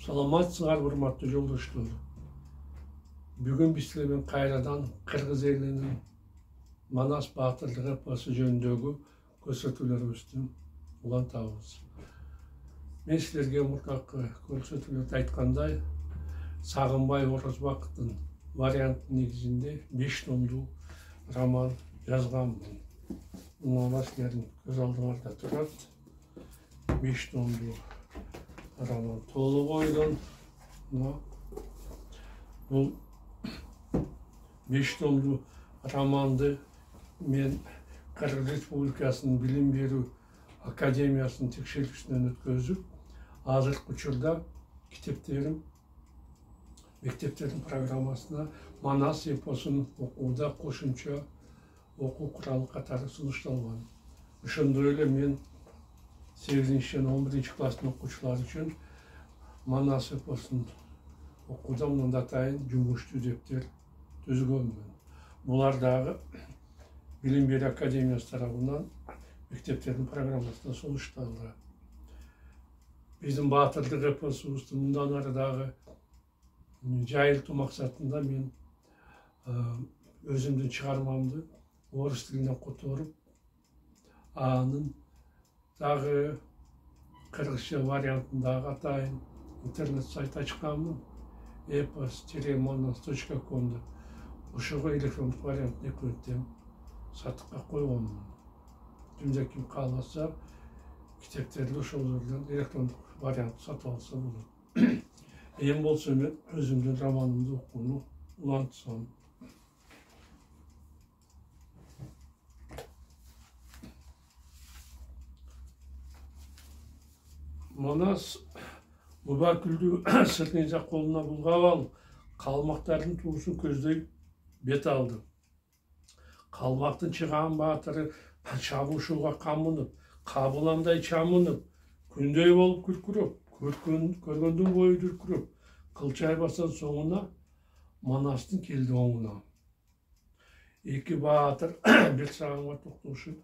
Саламатсыңар, урматтуу жолдоштор. Бүгүн биз силер менен кайрадан кыргыз элинин Манас баатырлык эпосу жөнүндөгү көрсөтүүлөрүбүздү улантабыз. Мен силерге мурдакы көрсөтүүлөрдө айткандай, Сагынбай Орозбаковдун варианты негизинде 5 томдуу роман жазганмын. Мына силердин көз алдыңарда турат. 5 томдуу роман толук ойдон. Бул 5 томдуу романды мен Кыргыз Республикасынын Билим берүү Академиясынын текшерүүсүнөн өткөзүп, азыркы учурда мектептердин программасына Манас эпосун окууда кошумча окуу куралы катары сунушталган. Ошондой эле мен 8 жана 11 класстын окуучулары үчүн Манас эпосун окууда мындай атайын жумуштуу дептер түзгөнмүн. Булар дагы Билим берүү Академиясы тарабынан мектептердин программасына сунушталды. Биздин баатырлык эпосубузду мындан ары дагы жайылтуу максатында мен өзүмдүн чыгармамды орус тилине которуп, анын дагы кыргызча вариантындагы атайын интернет сайт ачканмын. epos-manas.com ошого электрондук вариантын экөөтем сатыкка койгонмун. Кимде ким кааласа, китептерди ошол жерден электрондук вариант сатып алса болот. Эми болсо мен өзүмдүн романымды окууну улантсам. Манас Мубакүлдү сыртынча колуна булгап алып, калмактардын туусун көздөй бет алды. Калмактын чыгаан баатыры чабышууга камынып, кабыландай чамынып, күндөй болуп күркүрөп, көргөндүн бою дүркүрөп, кылчай басан соңуна Манастын келди оңуна. Эки баатыр бир саганга токтошуп,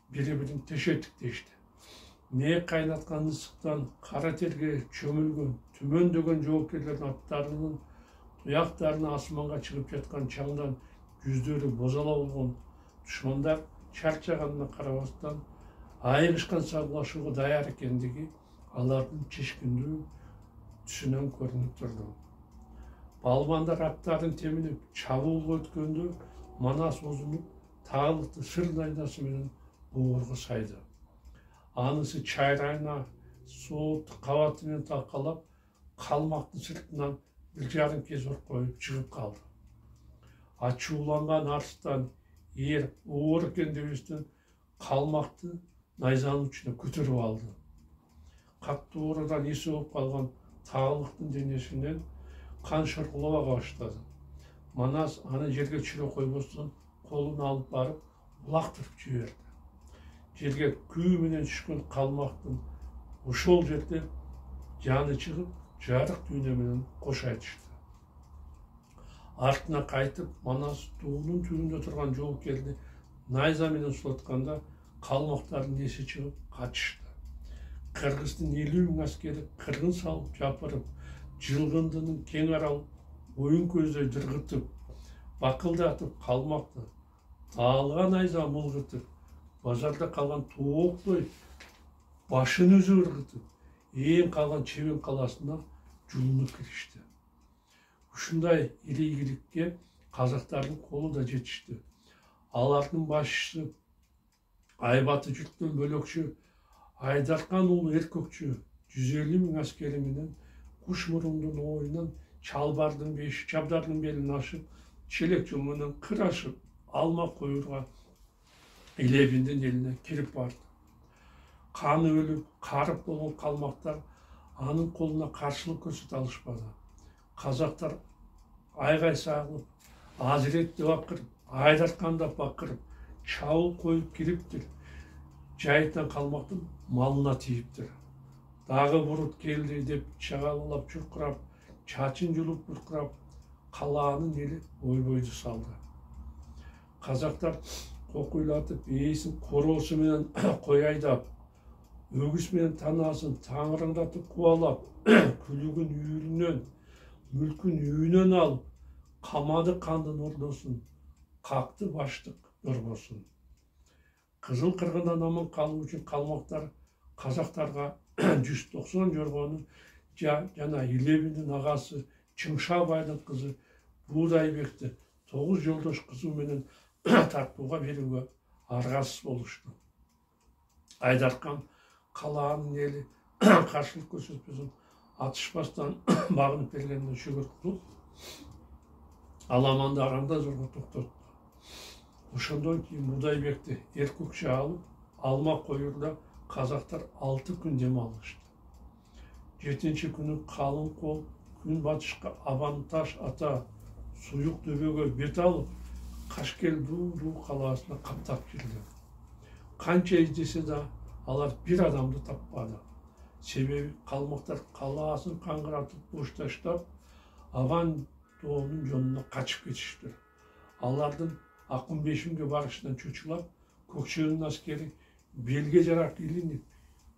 бири-бирин тешеттиктешти. Не кайнаткан ысыктан кара терге чөмүлгөн, түмөндөгөн жоопкерлердин аттарынын туяктарына асманга чыгып жаткан чаңдан жүздөрү бозала болгон душмандар чарчаганына карабастан айыгышкан салгылашууга даяр экендиги алардын чечкиндүү түсүнөн көрүнүп турду. Балбандар аттарын теминип чабуулга өткөндө Манас озунуп таалыкты сыр найдасы менен боорго сайды. Анысы чайрайына соотту кабаты менен талкалап, калмактын сыртынан 1,5 кезор коюп чыгып калды. Ачууланган арстан ээр оор экен дебестен калмакты найзанын учуна көтөрүп алды. Каттуу оорудан эси болуп калган таалыктын денесинен кан шыркылабага баштады. Манас аны жерге түшүрө койбостон колун алып барып булактырып жиберди. Жерге күү менен түшкөн калмактын ошол жерде жаны чыгып, жарык дүйнө менен кош айтышты. Артына кайтып, Манас туунун түбүндө турган жоокерди найза менен сулатканда калмактардын эси чыгып качышты. Кыргыздын 50.000 аскери кыргын салып жапырып, жылгындынын кең арал оюн көздөй дыргытып, бакылдатып калмакты таалга найза мулгутуп, базарда калган тооктой башын өзү ыргытып, эң калган Чебен каласына жулунуп киришти. Ушундай ири ийгиликке казактардын колу да жетишти. Алардын башчысы Айбаты жұрттан бөлөкчү Айдаркан уулу Эркөкчү 150.000 аскери менен куш мурундун оюнан чалбардын беши чабдардын белин ашып, челек жол менен кырашып, алма коюрга Илебиндин элине кирип барды. Каны өлүп, карып болгон калмактар анын колуна каршылык көрсөтө алышпады. Казактар айгай сагылып, Азиретти бакырып, Айдаркандап бакырып, чабуул коюп кириптир. Жайыттан калмактын малына тийиптир. Дагы бурут келди деп чагалалап чуркурап, чачын жулуп буркурап, калаанын эли ойбойду салды. Казактар кокуйлатып, ээсин короосу менен кой айдап, өгіз менен танасын таңыраңдатып қуалап, күлігін үйірінен, мүлкін үйінен алып, қамады қандын ордосын, қақты баштық дорбосын. Қызыл қырғындан аман қалу үшін қалмақтар қазақтарға 190 жорғоны жана Илебинин ағасы Чыңшабайдың қызы Будайбекті 9 жолдош қызу менен тартууга берүүгө аргасыз болушту. Айдархан қалаанын эли каршылык көрсөтпөсүн атышпастан багынып бергенине шүгүр кылып, аламанды аранда зорго токтотту. Ошондон кийин Будайбекти эркекче алып, алма коюрда казактар 6 күн дем алышты. 7-нчи күнү калың кол күн батышка Абанташ ата суюк дөбөгө бет алып, Кашкел Дуу калаасына каптап кирди. Канча издесе да алар бир адамды таппады. Себеби калмактар калаасын каңгыратып бошташтап, Абан доонун жонуна качып кетишти. Алардын Акынбешимге барышынан чучулап, Көкчөнүн аскери белге жарак илинип,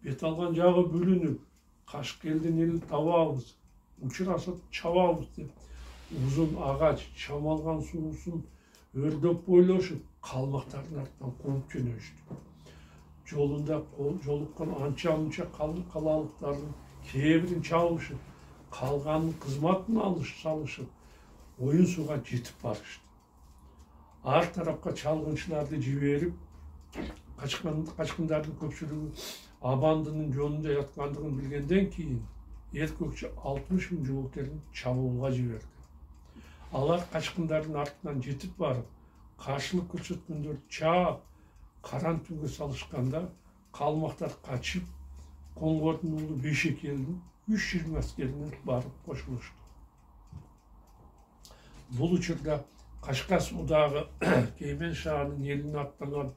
бет алган жагы бүлүнүп, Кашкелдин элин табабыз, учураса чабабыз деп, узун агач, чамалган суусун өрдөп бойлошуп, калмактардын артынан кууп жөнөштү. Жолунда жолуккан анча-мунча калалыктардын кээ бирин чабышып, калганын кызматын салышып, оюн сууга жетип барышты. Ар тарапка чалгынчыларды жиберип, качкындардын көпчүлүгү Абандынын жонунда яткандыгын билгенден кийин эркекче 60 000 жооктерин чабуулга жиберди. Алар качкындардын артынан жетип барып, каршылык көрсөткөндөрдү чаап, каран түнгө салышканда калмактар качып, Коңгордун уулу Бешекелдин 320 аскерине барып кошулушту. Бул учурда Кашкас удагы Кеймен шаарынын элине аттанган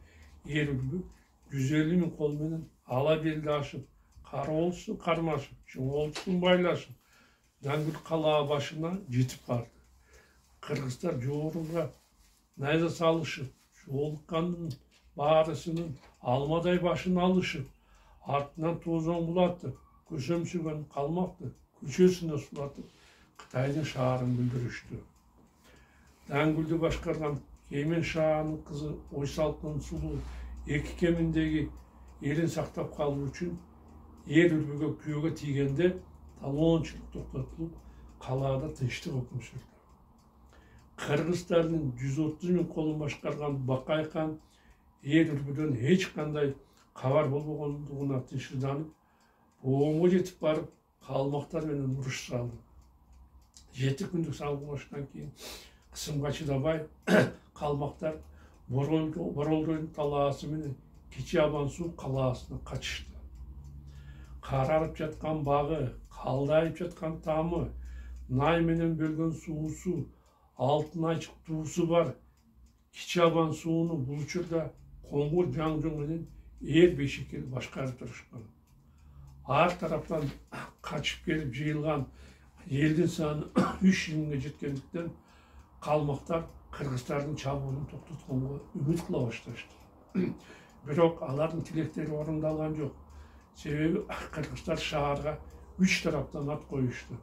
эр үлбү 150 000 кол менен ала белди ашып, Кароолсун кармашып, Чоңолтун байлашып, Даңгүл калаа башына жетип барды. Кыргыздар жооруга найза салышып, жолуккандын баарысынын алмадай башын алышып, артынан тозоң булатып, көсөмсүгөн калмакты көчөсүнө сулатып, Кытайдын шаарын бүлдүрүштү. Даңгүлдү башкарган Кеймен шаанын кызы Ойсалкынын сулуу эки кеминдеги элин сактап калуу үчүн эр үлбүгө күйөөгө тийгенде талоончулук токтотулуп, калаада тынчтык өкүм сүрдү. Кыргыздардын 130 000 колун башкарган Бакай хан эр үлбүдөн эч кандай кабар болбогондугуна тынчсызданып, Боомго жетип барып, калмактар менен уруш салды. 7 күндүк салгылаштан кийин кысымга чыдабай, калмактар Боролдойдун талаасы менен Кичи Абансуу калаасына качышты. Карарып жаткан багы, калдайып жаткан тамы, Най менен бөлгөн суусу, алтын ачык туусу бар Кичи Абансууну бул учурда Коңгур Жаңжоң менен эр Бешекел башкарып турушкан. Ар тараптан качып келип жыйылган элдин саны 300 000ге жеткендиктен калмактар кыргыздардын чабуунун токтотконго үмүт кыла башташты. Бирок алардын тилектери орундалган жок. Себеби кыргыздар шаарга 3 тараптан ат коюшту.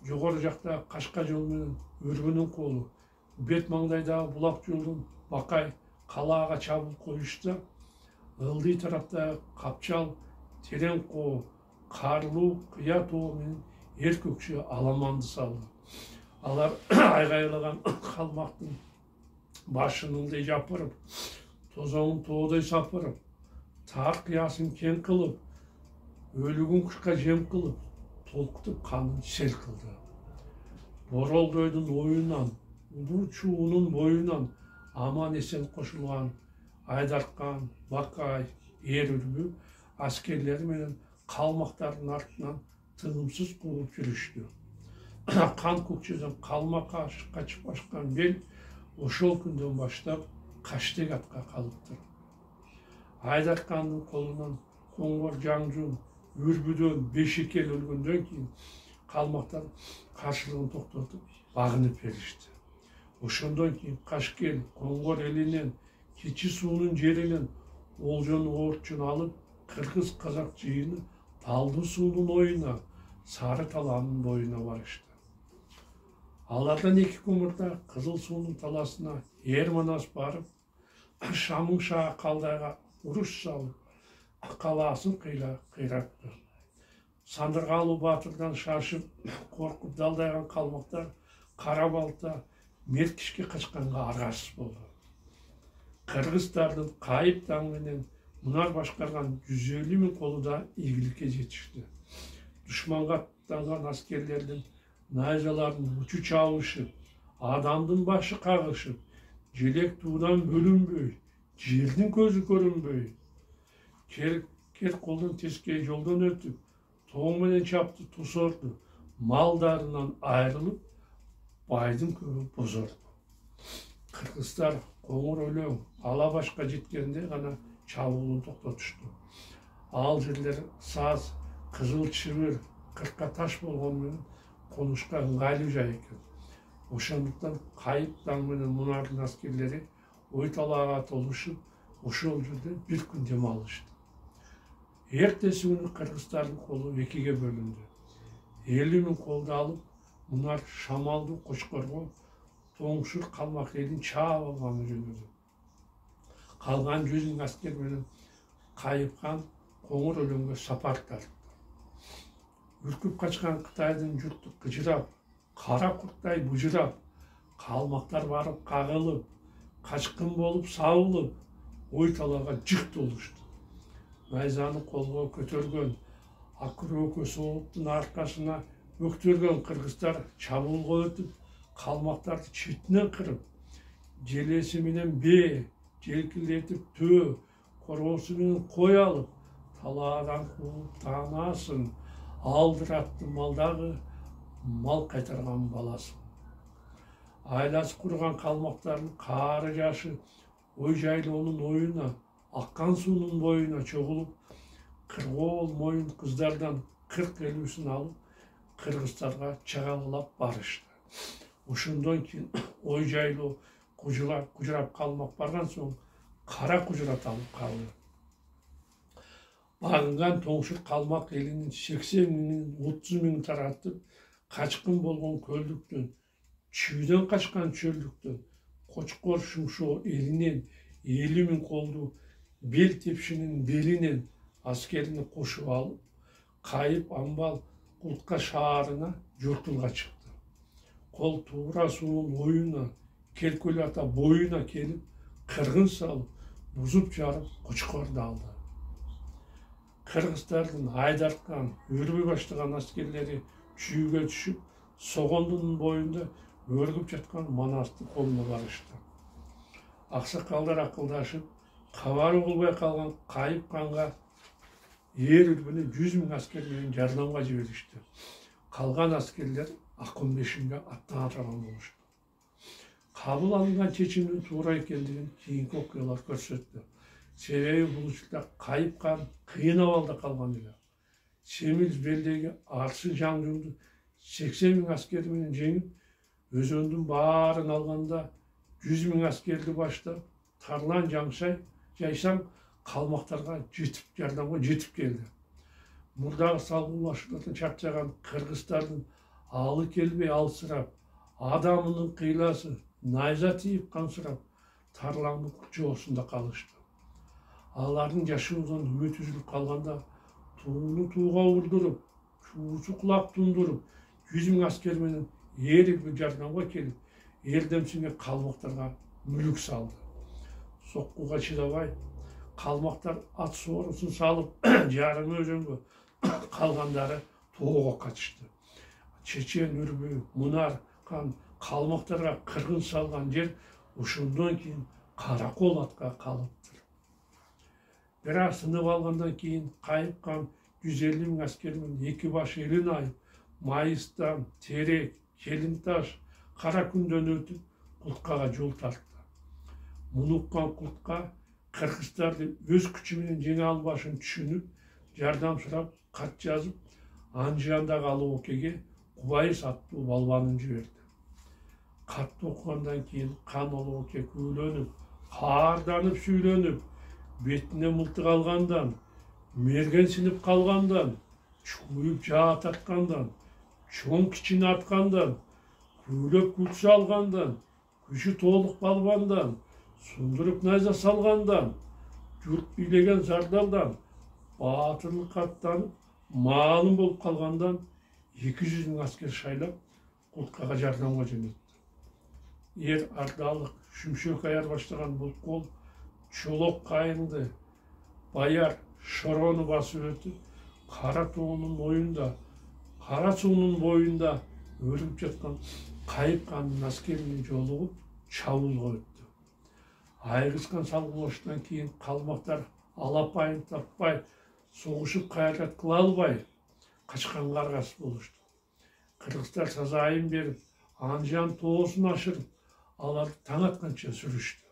Жогору жакта Кашка жол менен Өргөнүн колу, бет маңдайдагы Булак жолдон Бакай калаага чабуул коюшса, ылдый тарапта Капчал, Терең коо, Карлуу, Кыя тоо менен эркекче Аламанды салды. Алар айгайлаган калмактын башын ылдый жапырып, тозоңун тоодой сапырып, таар кыясын кең кылып, өлүгүн кушка жем кылып, толкутуп канын сел кылды. Боролдойдун оюнан, Улуу чуунун боюнан аман эсен кошулган Айдархан, Бакай, эр үлбү аскерлери менен калмактардын артынан тыгымсыз кууп жүрүштү. Кан көкчөдөн калма качып башкан бел ошол күндөн баштап Каштек атка калыптыр. Айдархандын колунан Коңгор Жаңжун, Үрбүдөн Бешекел өлгөндөн кийин калмактар каршылыгын токтотуп багынып беришти. Ошондон кийин Кашкел, Коңгор элинен, Кичи суунун жеринен Олжону Оорчун алып, Kırgız-Kazak жиыны Талды суунун оюна, Сары талаанын боюна барышты. Алардан 2 күн мурда Кызыл суунун таласына Манас барып, Шамың Шаа Калдайга уруш салып, калаасын кыйратты. Сандыргалуу Батырдан шашып, коркуп далдайган калмактар Кара Балта Меркишке качканга аргасыз болду. Кыргыздардын Кайып таң менен Мунар башкарган 150 000 колу да ийгиликке жетишти. Душманга аттанган аскерлердин найзалардын учу чабышып, адамдын башы кагышып, желек туудан бөлүнбөй, жердин көзү көрүнбөй, кер колдун тескей жолдон өтүп, тоң менен чапты тусорду, малдарынан айрылып, байдын көбү бозорду. Кыргыздар коңур өлөң ала башка жеткенде гана чабуулун токтотушту. Ал жерлер саз, кызыл чыбыр, кырка таш болгону менен конушка ыңгайлуу жай экен. Ошондуктан Кайып таң менен Мунардын аскерлери ой талаага толушуп, ошол жерде бир күн дем алышты. Эртеси күнү кыргыздардын колу 2-ге бөлүндү. 50 000 колду алып, Мунар Шамалдуу Кочкорго тоңшур калмак элин чаап алганга жөнөдү. Калган 100 000 аскер менен Кайып хан коңур өлөңгө сапар тартты. Үркүп качкан Кытайдын журту кыжырап, кара курттай бужурап, калмактар барып кагылып, качкын болуп сабылып, ой талаага жык толушту. Найзаны колго көтөргөн, акырөкө сооктун аркасына өктөргөн кыргыздар чабуулга өтүп, калмактарды четинен кырып, желеси менен бээ, желкилетип төө, короосу менен кой алып, талаадан кууп таанасын, алдыратты малдагы, мал кайтарган баласын. Айласы курган калмактардын каары жашы ой жайлоонун оюна, аккан суунун боюна чогулуп, кыргоол моюн кыздардан 40-50-сүн алып, кыргыздарга чагалгылап барышты. Ошондон кийин ой жайлоо кужурап калмак барган соң кара кужурат алып калды. Багынган тоңшур калмак элинин 80 000, 30 000 таратып, качкын болгон көлдүктөн, чүйдөн качкан чөлдүктөн, Кочкор Шумшоо элинен 50 000 колду бел тепшинин белинен аскерине кошуп алып, Кайып Амбал Култка шаарына жортулга чыкты. Кол туура суунун оюна, Келкөл ата боюна келип, кыргын салып, бузуп жарып, Кочкорду алды. Кыргыздардын айдарткан, өрбөй баштаган аскерлери чүйгө түшүп, Согондун боюнда өргүп жаткан Манасты колуна барышты. Аксакалдар акылдашып, кабары болбой калган Кайып ханга эр үлбүнө 100 000 аскер менен жардамга жиберишти. Калган аскерлер Акын бешинге аттана турган болушту. Кабыл алынган чечимдин туура экендигин кийинки окуялар көрсөттү. Себеби бул учурда Кайып хан кыйын абалда калган эле. Семиз белдеги арсы жаңжуңду 80 000 аскери менен жеңип, өзөндүн баарын алганда 100 000 аскерди баштап, Тарлан жайсаң калмактарга жардамга жетип келди. Мурдагы салгылашуулардан чарчаган кыргыздардын алы келбей алсырап, адамынын кыйласы найза тийип кансырап, Тарландын кучоосунда калышты. Алардын жашоодон үмүт үзүлүп калганда, тууну тууга урдуруп, чуусу кулак тундуруп, 100 000 аскер менен эр жардамга келип, эрдемсинге калмактарга мүлүк салды. Соккуга чыдабай, калмактар ат соорусун салып, жарым өзөнгө, калгандары тоого качышты. Чечен, Үрбүй, Мунар хан калмактарга кыргын салган жер ошондон кийин Каракол атка калыптыр. Бирок сынып алгандан кийин Кайып хан 150 000 аскер менен 2 баш элин айып, Майыстан, Терек, Келинташ, Кара күндөн өтүп, Култкага жол тартты. Муну уккан Култка кыргыздарды өз күчү менен жеңе албашын түшүнүп, жардам сурап, кат жазып, Анжыяндагы Алы Океге Кубайыс аттуу балбанын жиберди. Катты окугандан кийин хан Алы Оке күүлөнүп, каарданып сүйлөнүп, бетине мылтык алгандан, мергенсініп қалғандан, чуып жаа тартқандан, чоң кичини аткандан, көйлөк күл салгандан, күшү толук балбандан, сундуруп найза салгандан, журт бийлеген зардалдан, баатырлык аттанып, маалым болуп калгандан 200 миң аскер шайлап Курткага жардамга жөнөттү. Ер ардалык Шүмшөк аяр баштаган бул кол Чолок кайыңды, Баяр Шорону басып өтүп, Кара тоонун боюнда өлүп жаткан Кайып хандын аскерине жолугуп чабуулга өттү. Айгызган салгылоштон кийин калмактар алапайын таппай, согушуп каярат кыла албай, качканга аргасыз болушту. Кыргыздар сазайын берип, Анжан тоосун ашырып, алар таң атканча сүрүштү.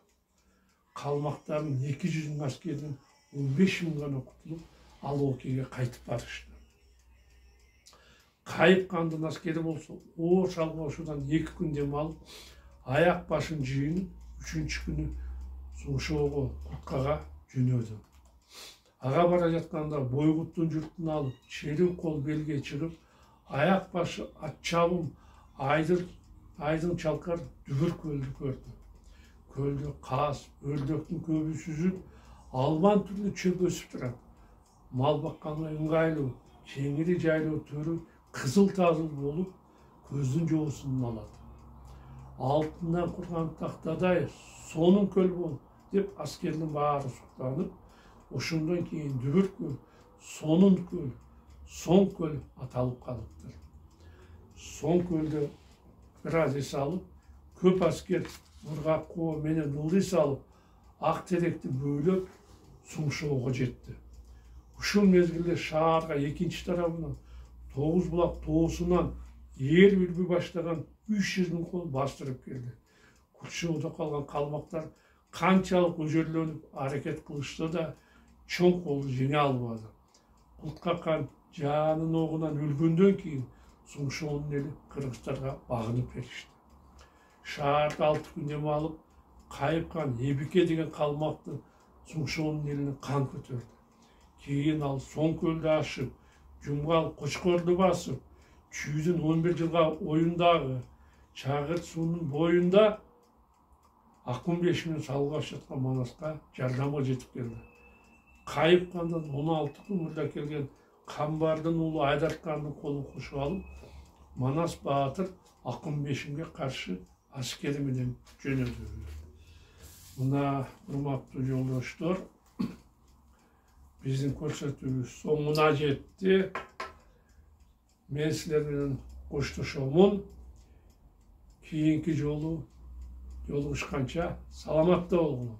Калмактардын 200 миң аскердин 15 миң гана кутулуп, Алоокеге кайтып барышты. Кайып хандын аскери болсо, оор шалгоошудан 2 күн дем алып, аяк башын жыйынып, 3-чү күнү Сумшоого Курткага жөнөдү. Ага бара жатканда Бойгуттун журтун алып, черүү кол белге чыгып, аяк башы ат чабым айдын чалкар Дүбүр көлдү көрдү. Көлдө каз, өрдөктүн көбү сүзүп, албан түрлүү чөп өсүп турат. Мал бакканга ыңгайлуу, чеңири жайлуу төрү кызыл тазыл болуп, көздүн жоосун алат. Алтындан курган тактадай сонун көл бол деп аскердин баары суктанып, ошондон кийин Дүбүр көл, сонун көл, Соң көл аталып калыптыр. Соң көлдө бир аз эс алып, көп аскер Мургак коо менен ылдый салып, ак теректи бөйлөп Сумшоого жетти. Ушул мезгилде шаарга экинчи тарабынан Тогуз булак тоосунан эл билби баштаган 300 миң кол бастырып келди. Курчоодо калган калмактар канчалык өжөрлөнүп аракет кылышса да, чоң колду жеңе албады. Куртка хан жанын огунан өлгөндөн кийин Сумшоонун эли кыргыздарга багынып беришти. Шаарды 6 күн дем алып, Кайып хан Эбике деген калмакты Сумшоонун элине кан көтөрдү. Кийин ал Соң көлдү ашып, Жумгал Кочкорду басып, Чүйдүн 11 жылга оюндагы Чагыр суунун боюнда Акын бешинин салгып жаткан Манаска жардамга жетип келди. Кайып хандан 16 күн мурда келген Камбардын уулу Айдархандын колун кошуп алып, Манас баатыр Акын бешинге каршы аскери менен жөнөдү. Мына урматтуу жолдоштор, биздин көрсөтүүбүз соңуна жетти. Мен силер менен коштошомун. Кийинки жолу жолугушканча саламатта болгула.